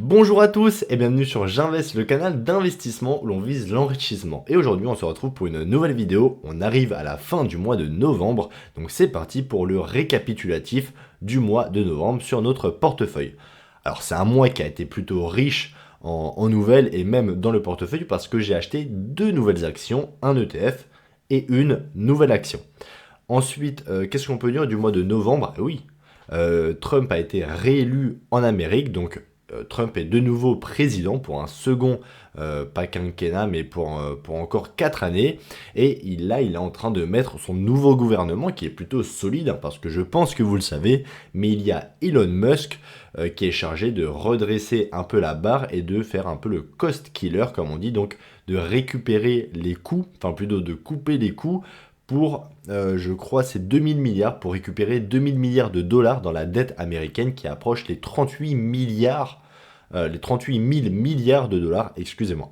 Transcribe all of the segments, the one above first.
Bonjour à tous et bienvenue sur J'investe, le canal d'investissement où l'on vise l'enrichissement. Et aujourd'hui on se retrouve pour une nouvelle vidéo, on arrive à la fin du mois de novembre, donc c'est parti pour le récapitulatif du mois de novembre sur notre portefeuille. Alors c'est un mois qui a été plutôt riche en nouvelles et même dans le portefeuille parce que j'ai acheté 2 nouvelles actions, un ETF et une nouvelle action. Ensuite, qu'est-ce qu'on peut dire du mois de novembre? Oui, Trump a été réélu en Amérique, donc Trump est de nouveau président pour un second, pas quinquennat, mais pour encore 4 années. Et il est en train de mettre son nouveau gouvernement, qui est plutôt solide, hein, parce que je pense que vous le savez, mais il y a Elon Musk qui est chargé de redresser un peu la barre et de faire un peu le cost killer, comme on dit, donc de récupérer les coûts, enfin plutôt de couper les coûts pour, je crois, c'est 2000 milliards, pour récupérer 2000 milliards de dollars dans la dette américaine qui approche les 38 milliards, les 38 000 milliards de dollars, excusez-moi.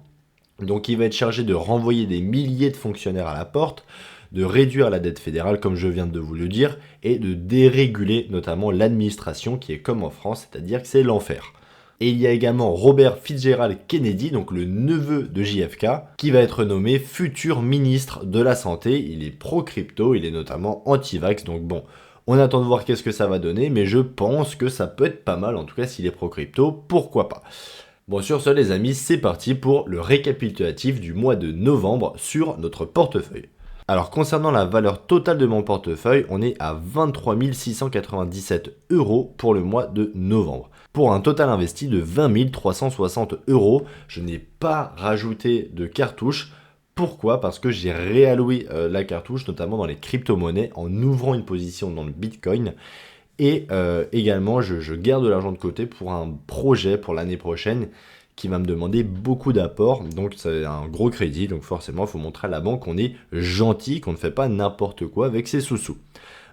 Donc il va être chargé de renvoyer des milliers de fonctionnaires à la porte, de réduire la dette fédérale, comme je viens de vous le dire, et de déréguler notamment l'administration qui est comme en France, c'est-à-dire que c'est l'enfer. Et il y a également Robert Fitzgerald Kennedy, donc le neveu de JFK, qui va être nommé futur ministre de la Santé. Il est pro-crypto, il est notamment anti-vax, donc bon, on attend de voir qu'est-ce que ça va donner, mais je pense que ça peut être pas mal, en tout cas s'il est pro-crypto, pourquoi pas. Bon, sur ce les amis, c'est parti pour le récapitulatif du mois de novembre sur notre portefeuille. Alors concernant la valeur totale de mon portefeuille, on est à 23 697 € pour le mois de novembre. Pour un total investi de 20 360 €, je n'ai pas rajouté de cartouche. Pourquoi? Parce que j'ai réalloué la cartouche, notamment dans les crypto-monnaies, en ouvrant une position dans le Bitcoin. Et également, je garde de l'argent de côté pour un projet pour l'année prochaine qui va me demander beaucoup d'apports. Donc c'est un gros crédit, donc forcément il faut montrer à la banque qu'on est gentil, qu'on ne fait pas n'importe quoi avec ses sous-sous.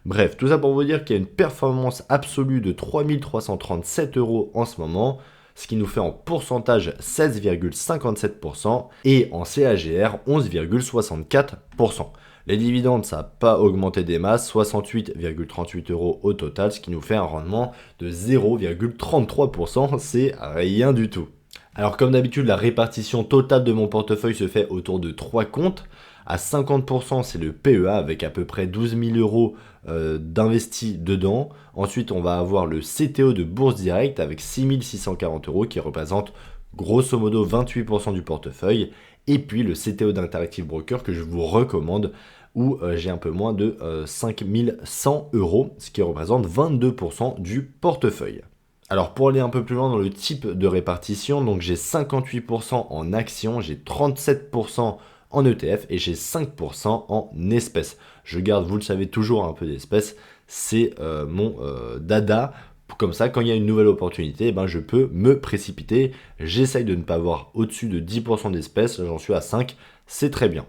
Bref, tout ça pour vous dire qu'il y a une performance absolue de 3337 € en ce moment, ce qui nous fait en pourcentage 16,57% et en CAGR 11,64%. Les dividendes, ça n'a pas augmenté des masses, 68,38 € au total, ce qui nous fait un rendement de 0,33%, c'est rien du tout. Alors comme d'habitude, la répartition totale de mon portefeuille se fait autour de 3 comptes. À 50%, c'est le PEA avec à peu près 12 000 € d'investis dedans. Ensuite, on va avoir le CTO de Bourse Direct avec 6 640 € qui représente grosso modo 28% du portefeuille. Et puis le CTO d'Interactive Broker que je vous recommande où j'ai un peu moins de 5 100 €, ce qui représente 22% du portefeuille. Alors pour aller un peu plus loin dans le type de répartition, donc j'ai 58% en actions, j'ai 37% en ETF et j'ai 5% en espèces. Je garde, vous le savez, toujours un peu d'espèces, c'est mon dada. Comme ça, quand il y a une nouvelle opportunité, ben, je peux me précipiter. J'essaye de ne pas avoir au-dessus de 10% d'espèces, j'en suis à 5, c'est très bien.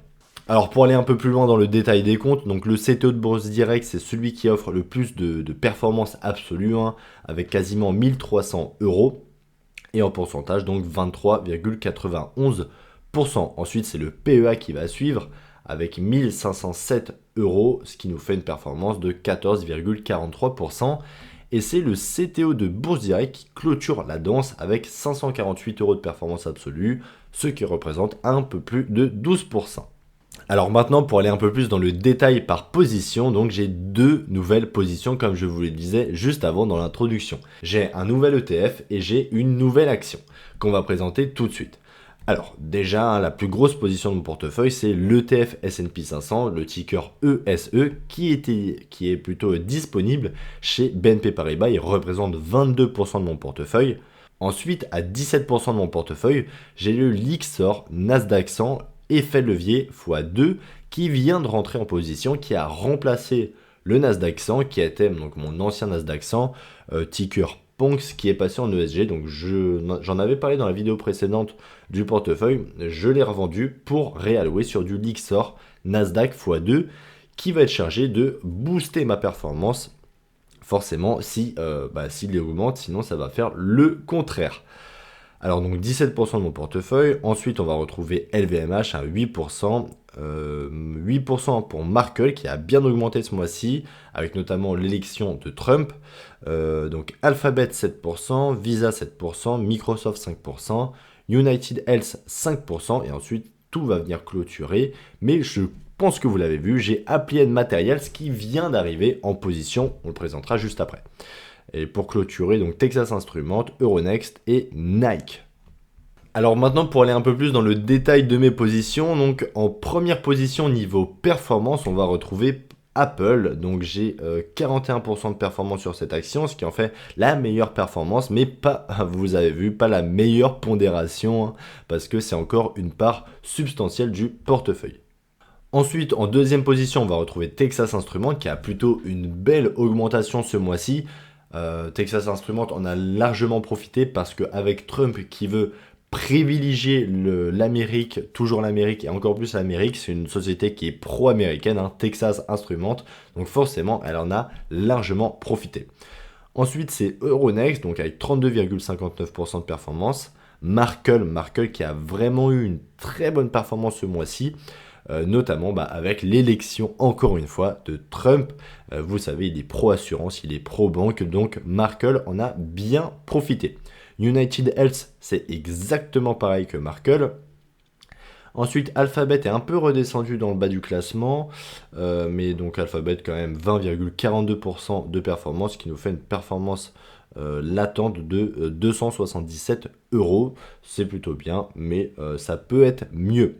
Alors pour aller un peu plus loin dans le détail des comptes, donc le CTO de Bourse Direct, c'est celui qui offre le plus de performance absolue, hein, avec quasiment 1300 €, et en pourcentage donc 23,91%. Ensuite c'est le PEA qui va suivre, avec 1507 €, ce qui nous fait une performance de 14,43%. Et c'est le CTO de Bourse Direct qui clôture la danse avec 548 € de performance absolue, ce qui représente un peu plus de 12%. Alors maintenant, pour aller un peu plus dans le détail par position, donc j'ai 2 nouvelles positions comme je vous le disais juste avant dans l'introduction. J'ai un nouvel ETF et j'ai une nouvelle action qu'on va présenter tout de suite. Alors déjà, la plus grosse position de mon portefeuille, c'est l'ETF S&P 500, le ticker ESE, qui est plutôt disponible chez BNP Paribas. Il représente 22% de mon portefeuille. Ensuite, à 17% de mon portefeuille, j'ai le Lyxor Nasdaq 100 effet levier x2 qui vient de rentrer en position, qui a remplacé le Nasdaq 100, qui était donc mon ancien Nasdaq 100, ticker Ponx, qui est passé en ESG. Donc j'en avais parlé dans la vidéo précédente du portefeuille, je l'ai revendu pour réallouer sur du Lyxor Nasdaq x2 qui va être chargé de booster ma performance forcément s'il augmente, sinon ça va faire le contraire. Alors donc 17% de mon portefeuille, ensuite on va retrouver LVMH à 8%, 8% pour Markel qui a bien augmenté ce mois-ci, avec notamment l'élection de Trump. Donc Alphabet 7%, Visa 7%, Microsoft 5%, United Health 5%, et ensuite tout va venir clôturer. Mais je pense que vous l'avez vu, j'ai Applied Materials qui vient d'arriver en position, on le présentera juste après. Et pour clôturer, donc Texas Instruments, Euronext et Nike. Alors maintenant, pour aller un peu plus dans le détail de mes positions, donc en première position niveau performance, on va retrouver Apple. Donc j'ai 41% de performance sur cette action, ce qui en fait la meilleure performance, mais pas, vous avez vu, pas la meilleure pondération, hein, parce que c'est encore une part substantielle du portefeuille. Ensuite, en deuxième position, on va retrouver Texas Instruments, qui a plutôt une belle augmentation ce mois-ci. Texas Instruments en a largement profité parce qu'avec Trump qui veut privilégier l'Amérique, toujours l'Amérique et encore plus l'Amérique, c'est une société qui est pro-américaine, hein, Texas Instruments, donc forcément elle en a largement profité. Ensuite c'est Euronext, donc avec 32,59% de performance, Markel qui a vraiment eu une très bonne performance ce mois-ci, notamment avec l'élection, encore une fois, de Trump. Vous savez, il est pro-assurance, il est pro-banque, donc Markel en a bien profité. United Health, c'est exactement pareil que Markel. Ensuite, Alphabet est un peu redescendu dans le bas du classement, mais donc Alphabet quand même 20,42% de performance, ce qui nous fait une performance latente de 277 €. C'est plutôt bien, mais ça peut être mieux.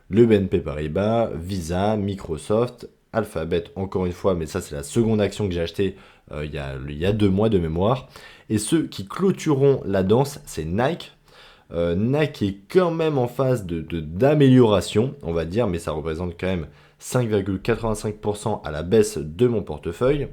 Le BNP Paribas, Visa, Microsoft, Alphabet encore une fois, mais ça c'est la seconde action que j'ai achetée il y a 2 mois de mémoire. Et ceux qui clôtureront la danse, c'est Nike. Nike est quand même en phase d'amélioration, on va dire, mais ça représente quand même 5,85% à la baisse de mon portefeuille.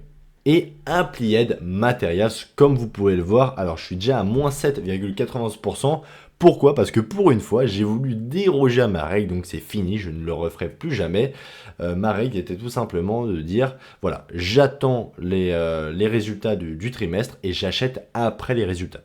Et Applied Materials, comme vous pouvez le voir, alors je suis déjà à moins 7,91%. Pourquoi? Parce que pour une fois, j'ai voulu déroger à ma règle, donc c'est fini, je ne le referai plus jamais. Ma règle était tout simplement de dire, voilà, j'attends les résultats du trimestre et j'achète après les résultats.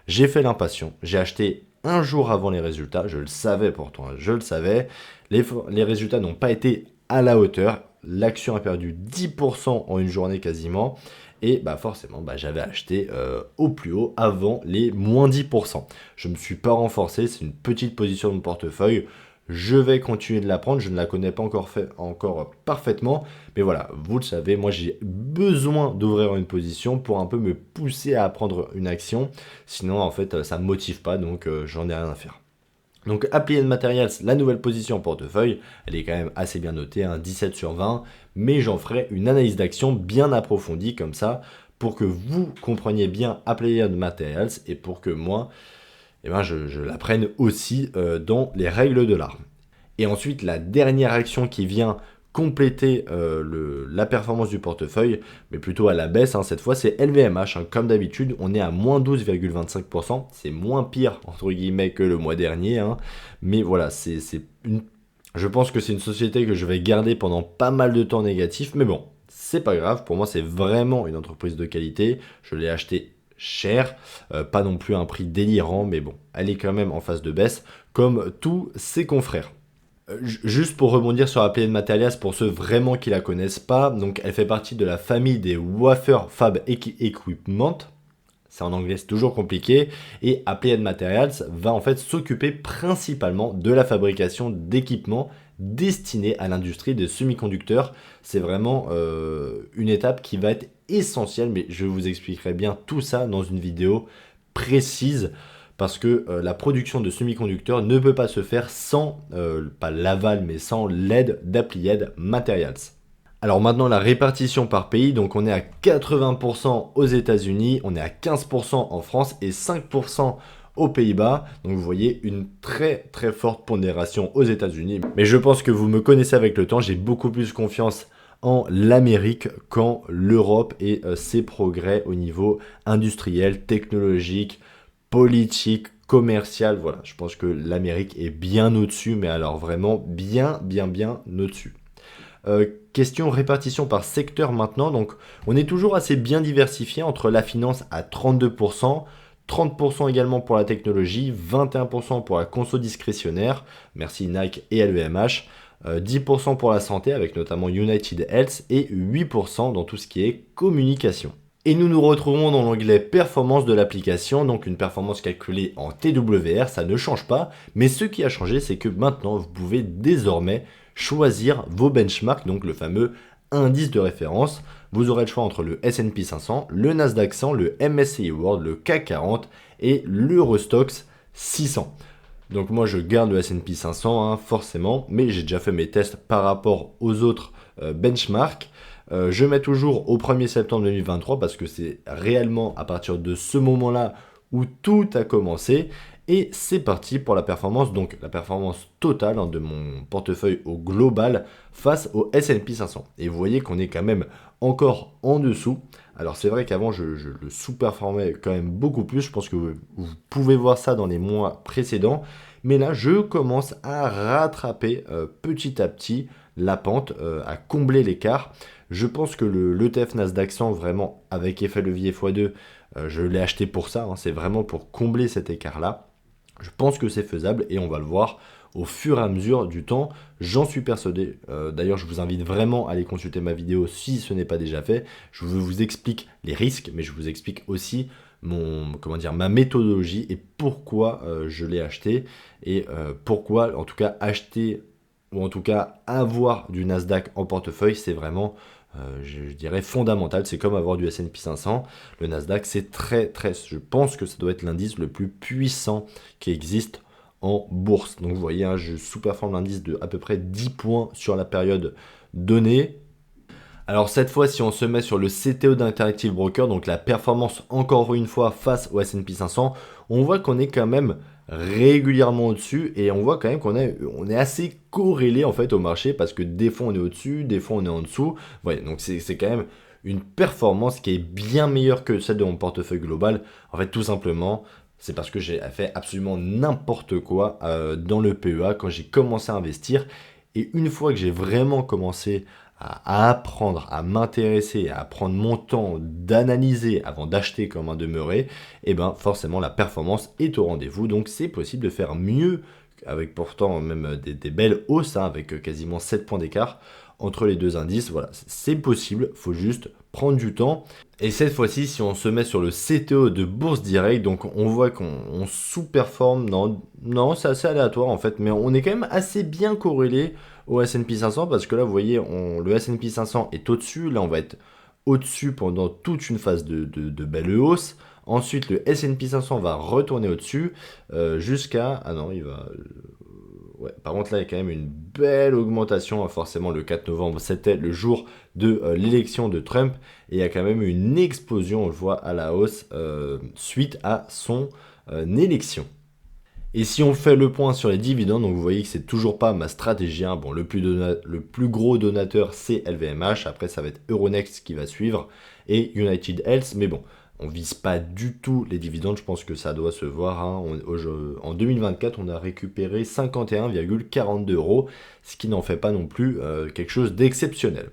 J'ai fait l'impatient, j'ai acheté un jour avant les résultats, je le savais pourtant, je le savais. Les résultats n'ont pas été à la hauteur, l'action a perdu 10% en une journée quasiment. Et forcément, j'avais acheté au plus haut avant les moins 10%. Je ne me suis pas renforcé, c'est une petite position de mon portefeuille. Je vais continuer de la prendre, je ne la connais pas encore parfaitement. Mais voilà, vous le savez, moi j'ai besoin d'ouvrir une position pour un peu me pousser à prendre une action. Sinon, en fait, ça ne me motive pas, donc j'en ai rien à faire. Donc Applied Materials, la nouvelle position en portefeuille, elle est quand même assez bien notée, hein, 17 sur 20, mais j'en ferai une analyse d'action bien approfondie comme ça, pour que vous compreniez bien Applied Materials et pour que moi, je la prenne aussi dans les règles de l'art. Et ensuite, la dernière action qui vient compléter la performance du portefeuille, mais plutôt à la baisse, hein, cette fois c'est LVMH, hein, comme d'habitude on est à moins 12,25%, c'est moins pire entre guillemets que le mois dernier, hein, mais voilà, je pense que c'est une société que je vais garder pendant pas mal de temps négatif, mais bon, c'est pas grave, pour moi c'est vraiment une entreprise de qualité, je l'ai acheté cher, pas non plus un prix délirant, mais bon, elle est quand même en phase de baisse, comme tous ses confrères. Juste pour rebondir sur Applied Materials, pour ceux vraiment qui la connaissent pas, donc elle fait partie de la famille des Wafer Fab Equipment. C'est en anglais, c'est toujours compliqué. Et Applied Materials va en fait s'occuper principalement de la fabrication d'équipements destinés à l'industrie des semi-conducteurs. C'est vraiment une étape qui va être essentielle, mais je vous expliquerai bien tout ça dans une vidéo précise. Parce que la production de semi-conducteurs ne peut pas se faire sans, pas l'aval, mais sans l'aide d'Applied Materials. Alors maintenant, la répartition par pays, donc on est à 80% aux États-Unis, on est à 15% en France et 5% aux Pays-Bas. Donc vous voyez une très très forte pondération aux États-Unis. Mais je pense que vous me connaissez avec le temps, j'ai beaucoup plus confiance en l'Amérique qu'en l'Europe et ses progrès au niveau industriel, technologique, politique, commercial, voilà, je pense que l'Amérique est bien au-dessus, mais alors vraiment bien au-dessus. Question répartition par secteur maintenant, donc on est toujours assez bien diversifié entre la finance à 32%, 30% également pour la technologie, 21% pour la conso discrétionnaire, merci Nike et LVMH, 10% pour la santé avec notamment United Health et 8% dans tout ce qui est communication. Et nous nous retrouvons dans l'onglet performance de l'application, donc une performance calculée en TWR, ça ne change pas, mais ce qui a changé, c'est que maintenant vous pouvez désormais choisir vos benchmarks, donc le fameux indice de référence. Vous aurez le choix entre le S&P 500, le Nasdaq 100, le MSCI World, le CAC 40 et l'Eurostoxx 600. Donc moi je garde le S&P 500 hein, forcément, mais j'ai déjà fait mes tests par rapport aux autres benchmarks. Je mets toujours au 1er septembre 2023 parce que c'est réellement à partir de ce moment-là où tout a commencé. Et c'est parti pour la performance, donc la performance totale hein, de mon portefeuille au global face au S&P 500. Et vous voyez qu'on est quand même encore en dessous. Alors c'est vrai qu'avant je le sous-performais quand même beaucoup plus, je pense que vous pouvez voir ça dans les mois précédents. Mais là je commence à rattraper petit à petit la pente, à combler l'écart. Je pense que l'ETF Nasdaq 100 vraiment avec effet levier x2, je l'ai acheté pour ça, hein, c'est vraiment pour combler cet écart-là. Je pense que c'est faisable et on va le voir au fur et à mesure du temps, j'en suis persuadé. D'ailleurs, je vous invite vraiment à aller consulter ma vidéo si ce n'est pas déjà fait. Je vous explique les risques, mais je vous explique aussi ma méthodologie et pourquoi je l'ai acheté et pourquoi, en tout cas, acheter ou en tout cas avoir du Nasdaq en portefeuille, c'est vraiment je dirais fondamental. C'est comme avoir du S&P 500. Le Nasdaq, c'est je pense que ça doit être l'indice le plus puissant qui existe en bourse. Donc vous voyez, hein, je sous-performe l'indice de à peu près 10 points sur la période donnée. Alors cette fois, si on se met sur le CTO d'Interactive Broker, donc la performance encore une fois face au S&P 500, on voit qu'on est quand même régulièrement au-dessus et on voit quand même qu'on est assez corrélé en fait au marché parce que des fois on est au-dessus, des fois on est en dessous. Voilà, donc c'est quand même une performance qui est bien meilleure que celle de mon portefeuille global. En fait, tout simplement, c'est parce que j'ai fait absolument n'importe quoi dans le PEA quand j'ai commencé à investir. Et une fois que j'ai vraiment commencé à apprendre, à m'intéresser, à prendre mon temps d'analyser avant d'acheter comme un demeuré, et ben forcément la performance est au rendez-vous. Donc c'est possible de faire mieux, avec pourtant même des belles hausses, hein, avec quasiment 7 points d'écart entre les deux indices. Voilà, c'est possible, faut juste prendre du temps. Et cette fois-ci, si on se met sur le CTO de Bourse Direct, donc on voit qu'on sous-performe. Non, c'est assez aléatoire en fait, mais on est quand même assez bien corrélé au S&P 500 parce que là, vous voyez, le S&P 500 est au-dessus. Là, on va être au-dessus pendant toute une phase de belle hausse. Ensuite, le S&P 500 va retourner au-dessus jusqu'à... Ah non, il va... Ouais, par contre, là, il y a quand même une belle augmentation. Hein, forcément, le 4 novembre, c'était le jour de l'élection de Trump. Et il y a quand même une explosion, on le voit, à la hausse suite à son élection. Et si on fait le point sur les dividendes, donc vous voyez que c'est toujours pas ma stratégie. Hein. Bon, le plus gros donateur, c'est LVMH. Après, ça va être Euronext qui va suivre et United Health. Mais bon, on vise pas du tout les dividendes. Je pense que ça doit se voir. Hein. En 2024, on a récupéré 51,42 €, ce qui n'en fait pas non plus quelque chose d'exceptionnel.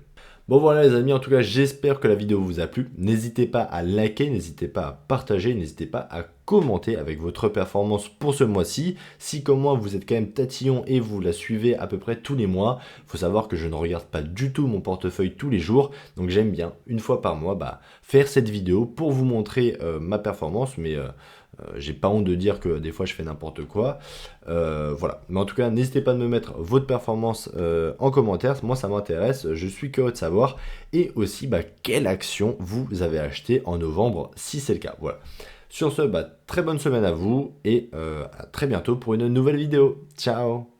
Bon voilà les amis, en tout cas j'espère que la vidéo vous a plu. N'hésitez pas à liker, n'hésitez pas à partager, n'hésitez pas à commenter avec votre performance pour ce mois-ci. Si comme moi vous êtes quand même tatillon et vous la suivez à peu près tous les mois, il faut savoir que je ne regarde pas du tout mon portefeuille tous les jours. Donc j'aime bien une fois par mois faire cette vidéo pour vous montrer ma performance, mais j'ai pas honte de dire que des fois je fais n'importe quoi. Voilà. Mais en tout cas, n'hésitez pas à me mettre votre performance en commentaire. Moi, ça m'intéresse. Je suis curieux de savoir. Et aussi, quelle action vous avez acheté en novembre, si c'est le cas. Voilà. Sur ce, très bonne semaine à vous et à très bientôt pour une nouvelle vidéo. Ciao!